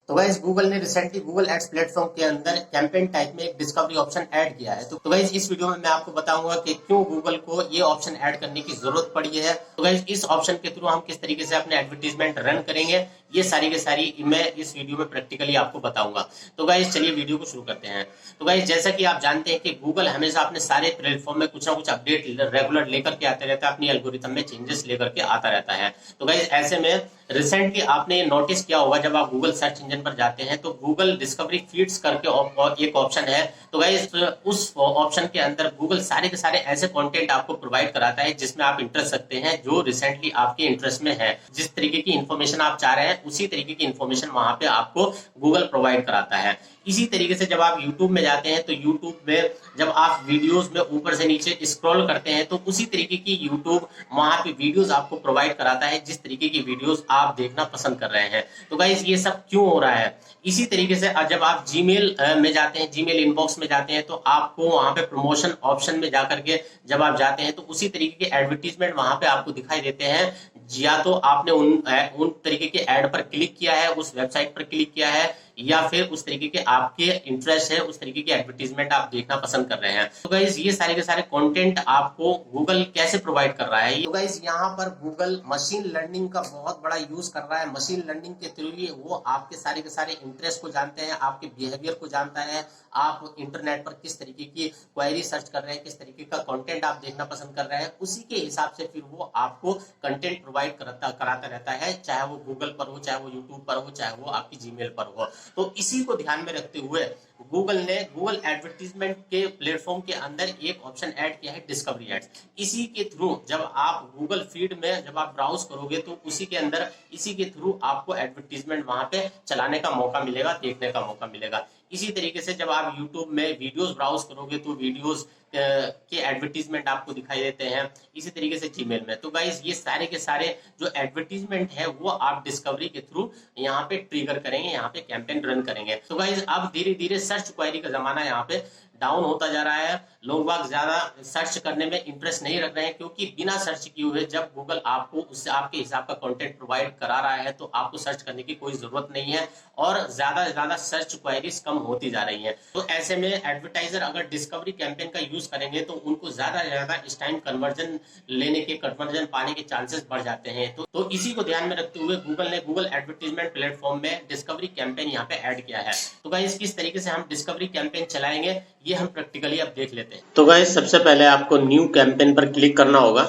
तो guys Google ने recently Google ads platform के अंदर कैंपेन टाइप में एक डिस्कवरी ऑप्शन ऐड किया है। तो गाइस इस वीडियो में मैं आपको बताऊंगा कि क्यों गूगल को ये ऑप्शन ऐड करने की जरूरत पड़ी है। तो गाइस इस ऑप्शन के थ्रू हम किस तरीके से अपने एडवर्टीजमेंट रन करेंगे, ये सारी की सारी मैं इस वीडियो में प्रैक्टिकली आपको बताऊंगा। तो गाइस चलिए वीडियो को शुरू करते हैं। तो गाइस जैसा कि आप जानते हैं कि गूगल हमेशा अपने सारे प्लेटफॉर्म में कुछ ना कुछ अपडेट रेगुलर लेकर के आते रहता है, अपनी एल्गोरिथम में चेंजेस लेकर के आता रहता है। तो गाइस ऐसे में रिसेंटली आपने नोटिस किया होगा, जब आप गूगल सर्च इंजन पर जाते हैं तो गूगल डिस्कवरी फीड्स करके एक ऑप्शन है। तो गाइस उस ऑप्शन के अंदर गूगल सारे के सारे ऐसे कंटेंट आपको प्रोवाइड कराता है जिसमें आप इंटरेस्ट रखते हैं, जो रिसेंटली आपके इंटरेस्ट में है। जिस तरीके की इंफॉर्मेशन आप चाह रहे हैं उसी तरीके की इंफॉर्मेशन वहां पे आपको गूगल प्रोवाइड कराता है। इसी तरीके से जब आप YouTube में जाते हैं तो YouTube में जब आप वीडियोस में ऊपर से नीचे स्क्रॉल करते हैं तो उसी तरीके की YouTube वहां पे वीडियोस आपको प्रोवाइड कराता है, जिस तरीके की वीडियोस आप देखना पसंद कर रहे हैं। तो गाइस ये सब क्यों हो रहा है? इसी तरीके से जब आप जीमेल में जाते हैं, जीमेल इनबॉक्स में जाते हैं, तो आपको वहां पे प्रमोशन ऑप्शन में जाकर के जब आप जाते हैं तो उसी तरीके के एडवर्टीजमेंट वहां पे आपको दिखाई देते हैं। या तो आपने उन तरीके के एड पर क्लिक किया है, उस वेबसाइट पर क्लिक किया है, या फिर उस तरीके के आपके इंटरेस्ट है, उस तरीके की एडवर्टीजमेंट आप देखना पसंद कर रहे हैं। तो गाइस ये सारे के सारे कंटेंट आपको गूगल कैसे प्रोवाइड कर रहा है? तो गाइस यहाँ पर गूगल मशीन लर्निंग का बहुत बड़ा यूज कर रहा है। मशीन लर्निंग के थ्रू ही वो आपके सारे के सारे इंटरेस्ट को जानते हैं, आपके बिहेवियर को जानता है, आप इंटरनेट पर किस तरीके की क्वेरी सर्च कर रहे हैं, किस तरीके का कंटेंट आप देखना पसंद कर रहे हैं, उसी के हिसाब से फिर वो आपको कंटेंट प्रोवाइड कराता रहता है, चाहे वो गूगल पर हो, चाहे वो यूट्यूब पर हो, चाहे वो आपकी जीमेल पर हो। तो इसी को ध्यान में रखते हुए गूगल ने गूगल एडवर्टीजमेंट के प्लेटफॉर्म के अंदर एक ऑप्शन ऐड किया है, डिस्कवरी एड्स। इसी के थ्रू जब आप गूगल फीड में जब आप ब्राउज करोगे तो उसी के अंदर इसी के थ्रू आपको एडवर्टीजमेंट वहां पे चलाने का मौका मिलेगा, देखने का मौका मिलेगा। इसी तरीके से जब आप YouTube में वीडियोस ब्राउज करोगे तो वीडियोस के एडवर्टीजमेंट आपको दिखाई देते हैं, इसी तरीके से जीमेल में। तो गाइस ये सारे के सारे जो एडवर्टीजमेंट है वो आप डिस्कवरी के थ्रू यहाँ पे ट्रिगर करेंगे, यहाँ पे कैंपेन रन करेंगे। तो गाइस अब धीरे धीरे सर्च क्वेरी का जमाना यहाँ पे डाउन होता जा रहा है। लोग बाग ज्यादा सर्च करने में इंटरेस्ट नहीं रख रहे हैं, क्योंकि बिना सर्च किए हुए जब गूगल आपको उससे आपके हिसाब का कंटेंट प्रोवाइड करा रहा है तो आपको सर्च करने की कोई जरूरत नहीं है, और ज्यादा से ज्यादा सर्च क्वेरीज कम होती जा रही हैं। तो ऐसे में एडवर्टाइजर अगर डिस्कवरी कैंपेन का यूज करेंगे तो उनको ज्यादा से ज्यादा इस टाइम कन्वर्जन पाने के चांसेस बढ़ जाते हैं। तो इसी को ध्यान में रखते हुए गूगल ने गूगल एडवर्टीजमेंट प्लेटफॉर्म में डिस्कवरी कैंपेन यहाँ पे ऐड किया है। तो गाइस किस तरीके से हम डिस्कवरी कैंपेन चलाएंगे ये हम प्रैक्टिकली अब देख लेते हैं। तो गाइस सबसे पहले आपको न्यू कैंपेन पर क्लिक करना होगा।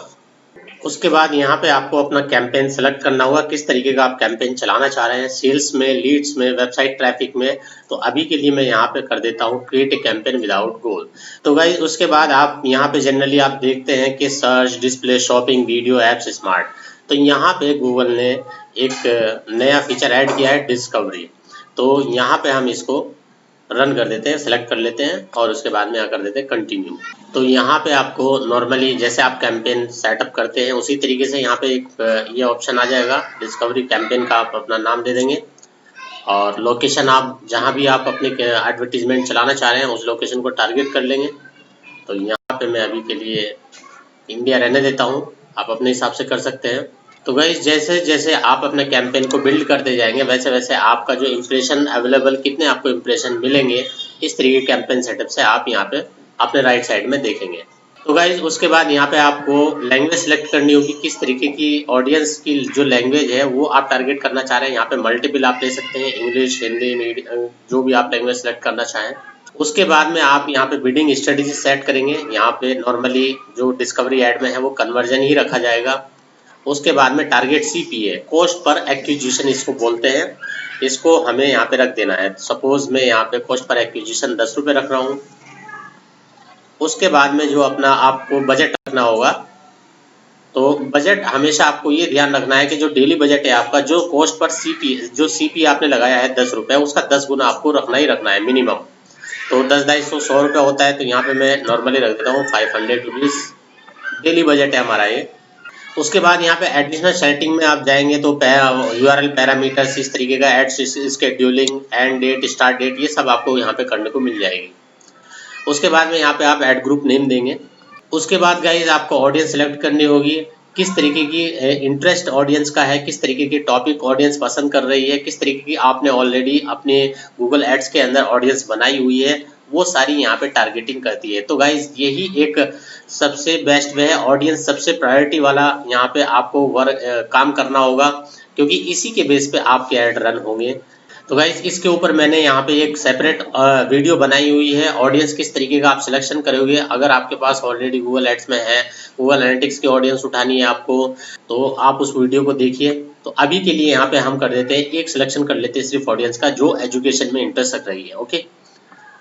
उसके बाद यहाँ पे आपको अपना कैंपेन सेलेक्ट करना होगा, किस तरीके का आप कैंपेन चलाना चाह रहे हैं, सेल्स में, लीड्स में, वेबसाइट ट्रैफिक में। तो अभी के लिए मैं यहाँ पे कर देता हूँ क्रिएट ए कैंपेन विदाउट गोल। तो गाइस उसके बाद आप यहाँ पे जनरली आप देखते हैं कि search, display, shopping, video, apps, smart. तो यहाँ पे गूगल ने एक नया फीचर ऐड किया है, डिस्कवरी। तो यहाँ पे हम इसको रन कर देते हैं, सेलेक्ट कर लेते हैं और उसके बाद में यहाँ कर देते हैं कंटिन्यू। तो यहाँ पे आपको नॉर्मली जैसे आप कैंपेन सेटअप करते हैं उसी तरीके से यहाँ पे एक ये ऑप्शन आ जाएगा, डिस्कवरी कैंपेन का आप अपना नाम दे देंगे और लोकेशन आप जहाँ भी आप अपने एडवर्टीजमेंट चलाना चाह रहे हैं उस लोकेशन को टारगेट कर लेंगे। तो यहाँ पे मैं अभी के लिए इंडिया रहने देता हूँ, आप अपने हिसाब से कर सकते हैं। तो गाइस जैसे जैसे आप अपने कैंपेन को बिल्ड करते जाएंगे वैसे वैसे आपका जो इंप्रेशन अवेलेबल, कितने आपको इंप्रेशन मिलेंगे, इस तरीके के कैंपेन सेटअप से आप यहाँ पे अपने राइट साइड में देखेंगे। तो गाइस उसके बाद यहाँ पे आपको लैंग्वेज सेलेक्ट करनी होगी, किस तरीके की ऑडियंस की जो लैंग्वेज है वो आप टारगेट करना चाह रहे हैं। यहाँ पे मल्टीपल आप ले सकते हैं, इंग्लिश, हिंदी, जो भी आप लैंग्वेज सेलेक्ट करना चाहें। उसके बाद में आप यहाँ पे बिडिंग स्ट्रेटेजी सेट करेंगे। यहाँ पे नॉर्मली जो डिस्कवरी एड में है वो कन्वर्जन ही रखा जाएगा। उसके बाद में target CPA, cost per acquisition इसको बोलते हैं, इसको हमें यहाँ पे रख देना है। सपोज मैं यहाँ पे कॉस्ट पर एक्विजिशन 10 रुपये रख रहा हूँ। उसके बाद में जो अपना आपको बजट रखना होगा, तो बजट हमेशा आपको ये ध्यान रखना है कि जो डेली बजट है आपका, जो कॉस्ट पर CPA आपने लगाया है 10 रुपये, उसका 10 गुना आपको रखना ही रखना है मिनिमम। तो 10, 250, 100 रुपये होता है। तो यहाँ पे मैं नॉर्मली रख देता हूँ 500 रुपीज़, डेली बजट है हमारा ये। उसके बाद यहाँ पे एडिशनल सेटिंग में आप जाएंगे तो URL पैरामीटर्स, इस तरीके का ad scheduling, end date, start date, ये सब आपको यहाँ पे करने को मिल जाएगी। उसके बाद में यहाँ पे आप एड ग्रुप नेम देंगे। उसके बाद गाइज आपको ऑडियंस सेलेक्ट करनी होगी, किस तरीके की इंटरेस्ट ऑडियंस का है, किस तरीके की टॉपिक ऑडियंस पसंद कर रही है, किस तरीके की आपने ऑलरेडी अपने गूगल एड्स के अंदर ऑडियंस बनाई हुई है, वो सारी यहाँ पे टारगेटिंग करती है। तो गाइज यही एक सबसे बेस्ट वे है, ऑडियंस सबसे प्रायोरिटी वाला यहाँ पे आपको काम करना होगा, क्योंकि इसी के बेस पे आपके ऐड रन होंगे। तो गाइज इसके ऊपर मैंने यहाँ पे एक सेपरेट वीडियो बनाई हुई है, ऑडियंस किस तरीके का आप सिलेक्शन करोगे। अगर आपके पास ऑलरेडी गूगल एड्स में है, गूगल एनालिटिक्स की ऑडियंस उठानी है आपको, तो आप उस वीडियो को देखिए। तो अभी के लिए यहाँ पे हम कर देते हैं, एक सिलेक्शन कर लेते हैं सिर्फ ऑडियंस का जो एजुकेशन में इंटरेस्ट रख रही है। ओके,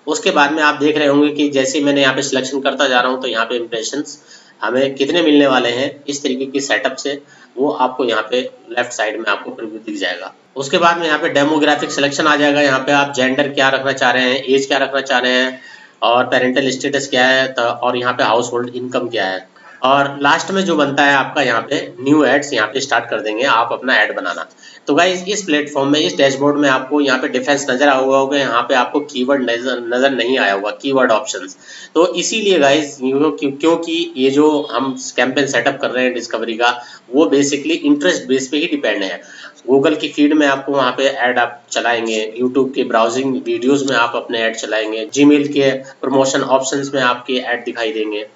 उसके बाद में आप देख रहे होंगे कि जैसे मैंने यहाँ पे सिलेक्शन करता जा रहा हूँ, तो यहाँ पे इम्प्रेशंस हमें कितने मिलने वाले हैं इस तरीके की सेटअप से, वो आपको यहाँ पे लेफ्ट साइड में आपको प्रीव्यू दिख जाएगा। उसके बाद में यहाँ पे डेमोग्राफिक सिलेक्शन आ जाएगा। यहाँ पे आप जेंडर क्या रखना चाह रहे हैं, एज क्या रखना चाह रहे हैं, और पेरेंटल स्टेटस क्या है, और यहाँ पे हाउस होल्ड इनकम क्या है। और लास्ट में जो बनता है आपका यहाँ पे न्यू एड्स, यहाँ पे स्टार्ट कर देंगे आप अपना ऐड बनाना। तो गाइज इस प्लेटफॉर्म में, इस डैशबोर्ड में आपको यहाँ पे डिफरेंस नजर आया होगा, यहाँ पे आपको कीवर्ड नजर नहीं आया होगा, कीवर्ड ऑप्शंस। तो इसीलिए गाइज क्योंकि ये जो हम कैंपेन सेटअप कर रहे हैं डिस्कवरी का, वो बेसिकली इंटरेस्ट बेस पे ही डिपेंड है। गूगल की फीड में आपको वहाँ पे ऐड आप चलाएंगे, यूट्यूब के ब्राउजिंग वीडियोस में आप अपने ऐड चलाएंगे, जीमेल के प्रमोशन ऑप्शंस में आपके ऐड दिखाई देंगे।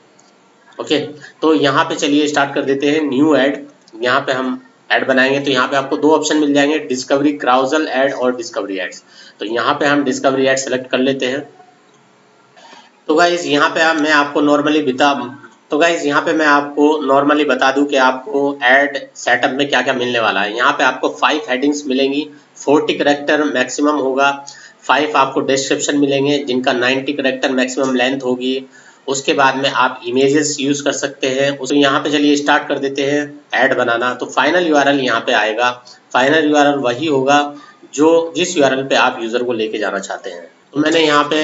ओके, तो यहाँ पे चलिए स्टार्ट कर देते हैं न्यू ऐड। यहाँ पे हम ऐड बनाएंगे, तो यहाँ पे आपको दो ऑप्शन मिल जाएंगे, डिस्कवरी क्राउजल ऐड और डिस्कवरी एड्स। तो यहाँ पे हम डिस्कवरी एड सेलेक्ट कर लेते हैं। तो गाइज यहाँ पे मैं आपको नॉर्मली बता दूं कि आपको ऐड सेटअप में क्या क्या मिलने वाला है। यहाँ पे आपको 5 हेडिंग्स मिलेंगी, 40 करेक्टर मैक्सिमम होगा, 5 आपको डिस्क्रिप्शन मिलेंगे जिनका 90 करेक्टर मैक्सिमम लेंथ होगी। उसके बाद में आप इमेजेस यूज कर सकते हैं। उसको यहाँ पे चलिए स्टार्ट कर देते हैं ऐड बनाना। तो फाइनल यूआरएल यहाँ पे आएगा, फाइनल यूआरएल वही होगा जो जिस यूआरएल पे आप यूजर को लेके जाना चाहते हैं। तो मैंने यहाँ पे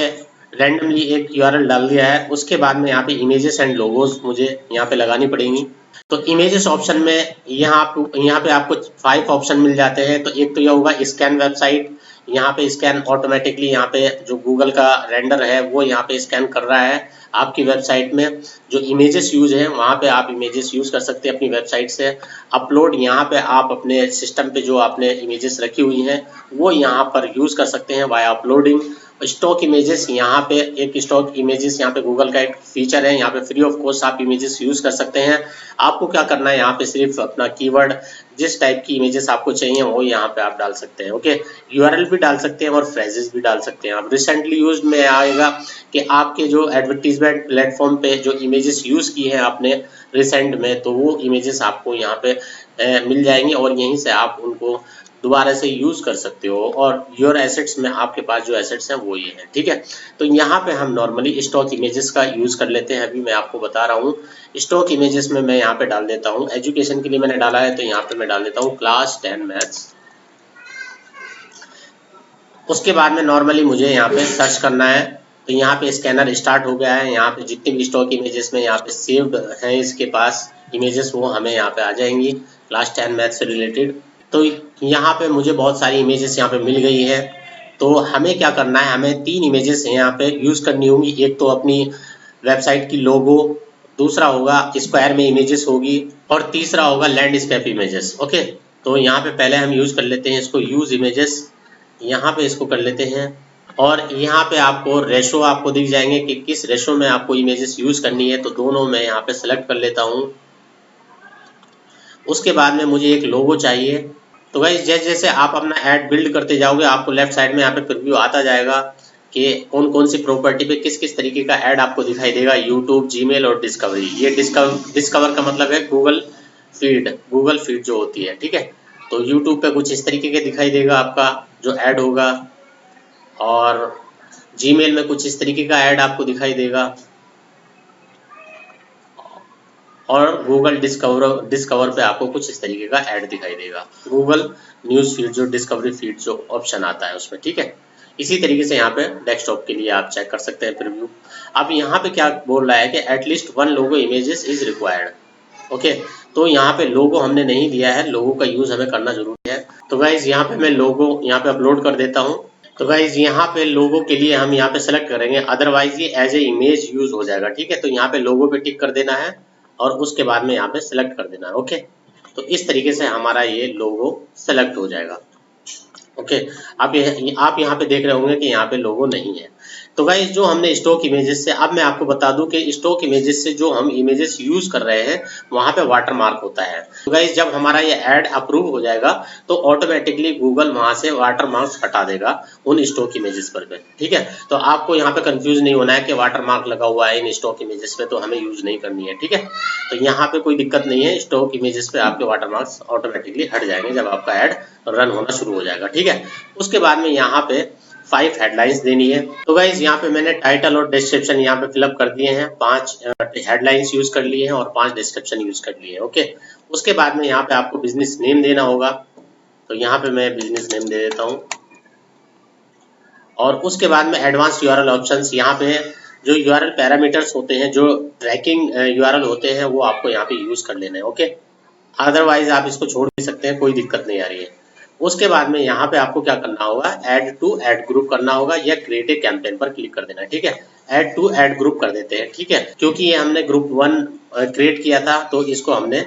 रैंडमली एक यूआरएल डाल दिया है। उसके बाद में यहाँ पे इमेजेस एंड लोगोस मुझे यहाँ पे लगानी पड़ेंगी। तो इमेजेस ऑप्शन में यहाँ पे आपको 5 ऑप्शन मिल जाते हैं। तो एक तो यह होगा स्कैन वेबसाइट, यहाँ पे स्कैन ऑटोमेटिकली, यहाँ पे जो गूगल का रेंडर है वो यहाँ पे स्कैन कर रहा है आपकी वेबसाइट में। जो इमेजेस यूज है वहाँ पे आप इमेजेस यूज कर सकते हैं अपनी वेबसाइट से। अपलोड, यहाँ पे आप अपने सिस्टम पे जो आपने इमेजेस रखी हुई हैं वो यहाँ पर यूज कर सकते हैं वाया अपलोडिंग। स्टॉक इमेजेस, यहाँ पे एक स्टॉक इमेजेस, यहाँ पे गूगल का एक फीचर है, यहाँ पे फ्री ऑफ कॉस्ट आप इमेजेस यूज कर सकते हैं। आपको क्या करना है, यहाँ पे सिर्फ अपना कीवर्ड, जिस टाइप की इमेजेस आपको चाहिए वो यहाँ पे आप डाल सकते हैं। ओके, यूआरएल भी डाल सकते हैं और फ्रेजेस भी डाल सकते हैं आप। रिसेंटली यूज में आएगा कि आपके जो एडवर्टीजमेंट प्लेटफॉर्म पे जो इमेजेस यूज की हैं आपने रिसेंट में, तो वो इमेजेस आपको यहाँ पे मिल जाएंगे और यहीं से आप उनको दोबारा से यूज कर सकते हो। और योर एसेट्स में आपके पास जो एसेट्स हैं वो ये हैं, ठीक है। तो यहाँ पे हम नॉर्मली स्टॉक इमेजेस का यूज कर लेते हैं। अभी मैं आपको बता रहा हूँ स्टॉक इमेजेस में मैं यहाँ पे डाल देता हूँ, एजुकेशन के लिए मैंने डाला है तो यहाँ पे मैं डाल देता हूँ क्लास 10 मैथ्स। उसके बाद में नॉर्मली मुझे यहाँ पे सर्च करना है। तो यहाँ पे स्कैनर स्टार्ट हो गया है। यहाँ पे जितनी भी स्टॉक इमेजेस में यहाँ पे सेव्ड हैं इसके पास इमेजेस, वो हमें यहाँ पे आ जाएंगी क्लास 10 मैथ्स से रिलेटेड। तो यहाँ पे मुझे बहुत सारी इमेजेस यहाँ पे मिल गई है। तो हमें क्या करना है, हमें 3 इमेजेस यहाँ पे यूज करनी होंगी। एक तो अपनी वेबसाइट की लोगो, दूसरा होगा स्क्वायर में इमेजेस होगी, और तीसरा होगा लैंडस्केप इमेजेस। ओके, तो यहाँ पे पहले हम यूज कर लेते हैं इसको, यूज इमेजेस। यहाँ पे इसको कर लेते हैं और यहाँ पे आपको रेशो आपको दिख जाएंगे कि किस रेशो में आपको इमेजेस यूज करनी है। तो दोनों मैं यहाँ पे सेलेक्ट कर लेता हूँ। उसके बाद में मुझे एक लोगो चाहिए। तो गाइस जैसे जैसे आप अपना ऐड बिल्ड करते जाओगे आपको लेफ्ट साइड में यहाँ पे प्रीव्यू आता जाएगा कि कौन कौन सी प्रॉपर्टी पे किस किस तरीके का ऐड आपको दिखाई देगा। यूट्यूब, जीमेल और डिस्कवरी। ये डिस्कवर का मतलब है गूगल फीड जो होती है, ठीक है। तो यूट्यूब पे कुछ इस तरीके के दिखाई देगा आपका जो ऐड होगा, और जीमेल में कुछ इस तरीके का ऐड आपको दिखाई देगा, और गूगल डिस्कवर पे आपको कुछ इस तरीके का ऐड दिखाई देगा। गूगल न्यूज फीड जो डिस्कवरी फीड जो ऑप्शन आता है उसमें, ठीक है। इसी तरीके से यहाँ पे डेस्कटॉप के लिए आप चेक कर सकते हैं प्रीव्यू। अब यहाँ पे क्या बोल रहा है कि at least 1 logo images is required. Okay, तो यहाँ पे लोगो हमने नहीं दिया है, लोगो का यूज हमें करना जरूरी है। तो गाइज यहाँ पे मैं लोगो यहाँ पे अपलोड कर देता हूँ। तो गाइज यहाँ पे लोगो के लिए हम यहाँ पे सेलेक्ट करेंगे, अदरवाइज ये एज ए इमेज यूज हो जाएगा, ठीक है। तो यहाँ पे लोगो पे टिक कर देना है और उसके बाद में यहाँ पे सिलेक्ट कर देना है। ओके, तो इस तरीके से हमारा ये लोगो सेलेक्ट हो जाएगा। ओके, आप यहाँ पे देख रहे होंगे कि यहाँ पे लोगो नहीं है। तो गाइस जो हमने स्टॉक इमेजेस से, अब मैं आपको बता दूं कि स्टॉक इमेजेस से जो हम इमेजेस यूज कर रहे हैं वहां पे वाटरमार्क होता है। तो गाइस जब हमारा ये ऐड अप्रूव हो जाएगा तो ऑटोमेटिकली गूगल वहां से वाटरमार्क हटा देगा उन स्टॉक इमेजेस पर पे, ठीक है। तो आपको यहाँ पे कंफ्यूज नहीं होना है कि वाटरमार्क लगा हुआ है इन स्टॉक इमेजेस पे तो हमें यूज नहीं करनी है, ठीक है। तो यहाँ पे कोई दिक्कत नहीं है, स्टॉक इमेजेस पे आपके वाटरमार्क्स ऑटोमेटिकली हट जाएंगे जब आपका ऐड रन होना शुरू हो जाएगा, ठीक है। उसके बाद में यहाँ पे 5 हेडलाइंस देनी है। तो गाइज यहाँ पे मैंने टाइटल और डिस्क्रिप्शन यहाँ पे फिलअप कर दिए हैं, 5 हेडलाइंस यूज कर लिए हैं और 5 डिस्क्रिप्शन यूज कर लिए हैं। ओके, उसके बाद में यहाँ पे आपको बिजनेस नेम देना होगा, तो यहाँ पे मैं बिजनेस नेम दे देता हूँ। और उसके बाद में एडवांस यूआरएल ऑप्शंस, यहाँ पे जो यूआरएल पैरामीटर्स होते हैं, जो ट्रैकिंग यूआरएल होते हैं, वो आपको यहाँ पे यूज कर लेना है। ओके, अदरवाइज आप इसको छोड़ भी सकते हैं, कोई दिक्कत नहीं आ रही है। उसके बाद में यहाँ पे आपको क्या करना होगा, ऐड टू ऐड ग्रुप करना होगा या क्रिएट ए कैंपेन पर क्लिक कर देना है, ठीक है। ऐड टू ऐड ग्रुप कर देते हैं, ठीक है, क्योंकि ये हमने ग्रुप 1 क्रिएट किया था तो इसको हमने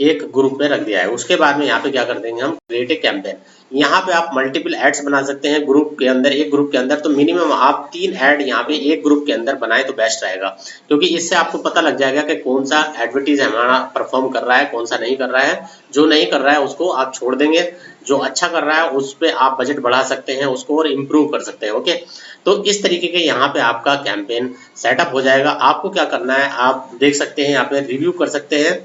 एक ग्रुप में रख दिया है। उसके बाद में यहाँ पे क्या कर देंगे हम, क्रिएट ए कैंपेन। यहाँ पे आप मल्टीपल एड्स बना सकते हैं ग्रुप के अंदर, एक ग्रुप के अंदर तो मिनिमम आप 3 ऐड यहाँ पे एक ग्रुप के अंदर बनाए तो बेस्ट रहेगा, क्योंकि इससे आपको पता लग जाएगा कि कौन सा एडवर्टीज हमारा परफॉर्म कर रहा है, कौन सा नहीं कर रहा है। जो नहीं कर रहा है उसको आप छोड़ देंगे, जो अच्छा कर रहा है उस पर आप बजट बढ़ा सकते हैं उसको और इम्प्रूव कर सकते हैं। ओके, तो इस तरीके के यहाँ पे आपका कैंपेन सेटअप हो जाएगा। आपको क्या करना है, आप देख सकते हैं यहाँ पे रिव्यू कर सकते हैं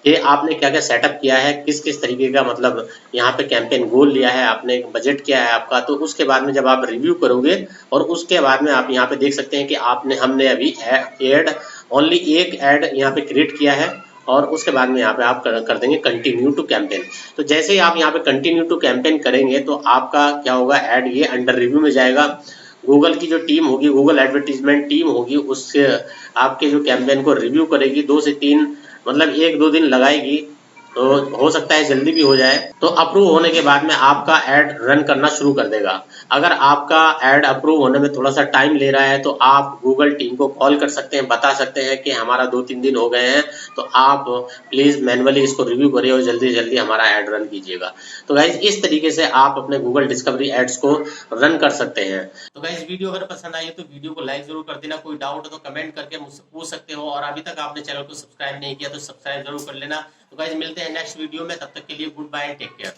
कि आपने क्या क्या सेटअप किया है, किस किस तरीके का मतलब यहाँ पे कैंपेन गोल लिया है आपने, बजट क्या है आपका। तो उसके बाद में जब आप रिव्यू करोगे और उसके बाद में आप यहाँ पे देख सकते हैं कि हमने अभी एड ओनली एक ऐड यहाँ पे क्रिएट किया है और उसके बाद में यहाँ पे आप कर देंगे कंटिन्यू टू कैंपेन। तो जैसे ही आप यहाँ पे कंटिन्यू टू कैंपेन करेंगे तो आपका क्या होगा, ऐड ये अंडर रिव्यू में जाएगा। गूगल की जो टीम होगी, गूगल एडवर्टीजमेंट टीम होगी, उससे आपके जो कैंपेन को रिव्यू करेगी, 2 से 3 मतलब 1-2 दिन लगाएगी, तो हो सकता है जल्दी भी हो जाए। तो अप्रूव होने के बाद में आपका ऐड रन करना शुरू कर देगा। अगर आपका ऐड अप्रूव होने में थोड़ा सा टाइम ले रहा है तो आप गूगल टीम को कॉल कर सकते हैं, बता सकते हैं कि हमारा 2-3 दिन हो गए हैं, तो आप प्लीज मैन्युअली इसको रिव्यू करिए और जल्दी जल्दी हमारा ऐड रन कीजिएगा। तो गाइज इस तरीके से आप अपने गूगल डिस्कवरी एड्स को रन कर सकते हैं। तो गाइज वीडियो अगर पसंद आई तो वीडियो को लाइक जरूर कर देना, कोई डाउट हो तो कमेंट करके मुझसे पूछ सकते हो, और अभी तक आपने चैनल को सब्सक्राइब नहीं किया तो सब्सक्राइब जरूर कर लेना। तो गाइज मिलते हैं नेक्स्ट वीडियो में, तब तक के लिए goodbye and take care.